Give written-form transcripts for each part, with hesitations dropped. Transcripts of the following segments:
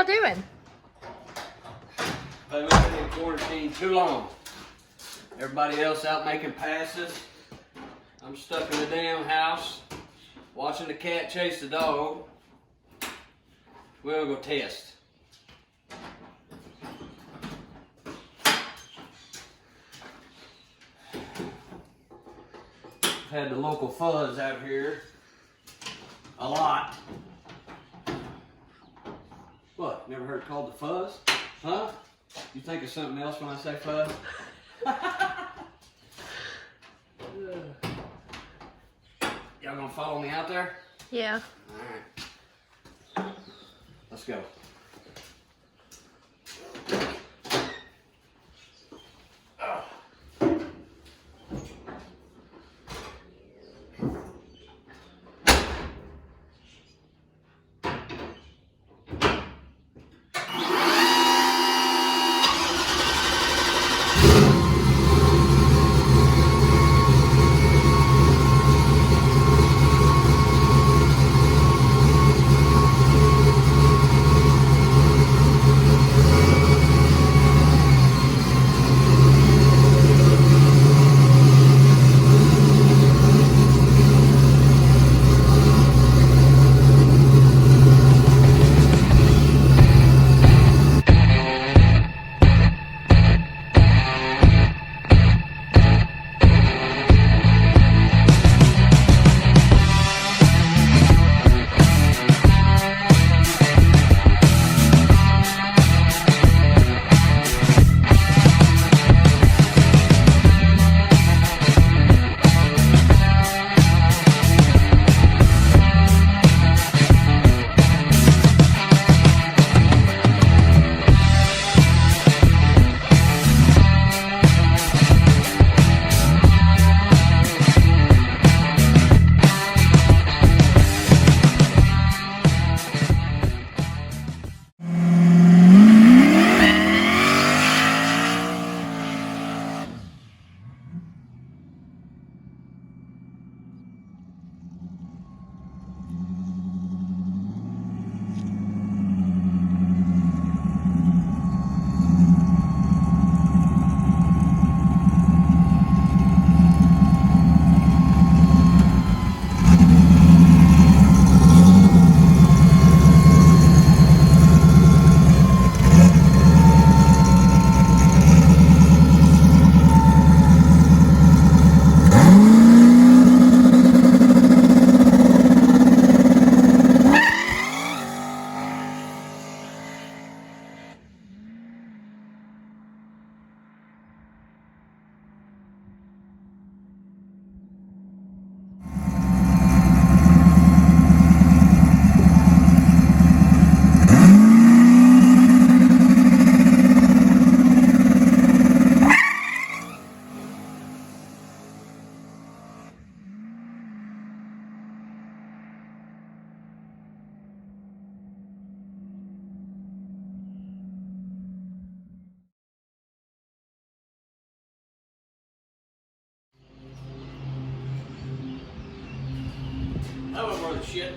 doing? We've been in quarantine too long. Everybody else out making passes. I'm stuck in the damn house watching the cat chase the dog. We're gonna go test. Had the local fuzz out here a lot. What? Never heard it called the fuzz? Huh? You think of something else when I say fuzz? Y'all gonna follow me out there? Yeah. Alright. Let's go. Hello, brother shit.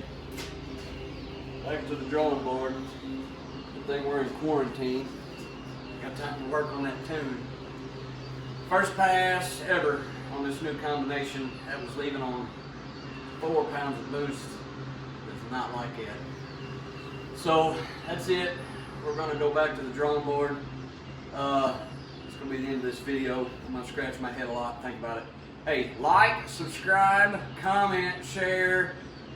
Back to the drawing board. Good thing we're in quarantine. Got time to work on that tune. First pass ever on this new combination. That was leaving on 4 pounds of boost. It's not like it. So that's it. We're gonna go back to the drawing board. It's gonna be the end of this video. I'm gonna scratch my head a lot, think about it. Hey, like, subscribe, comment, share,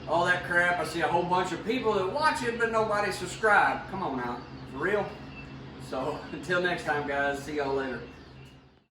all that crap. I see a whole bunch of people that watch it, but nobody subscribe. Come on now, for real? So until next time, guys, see y'all later.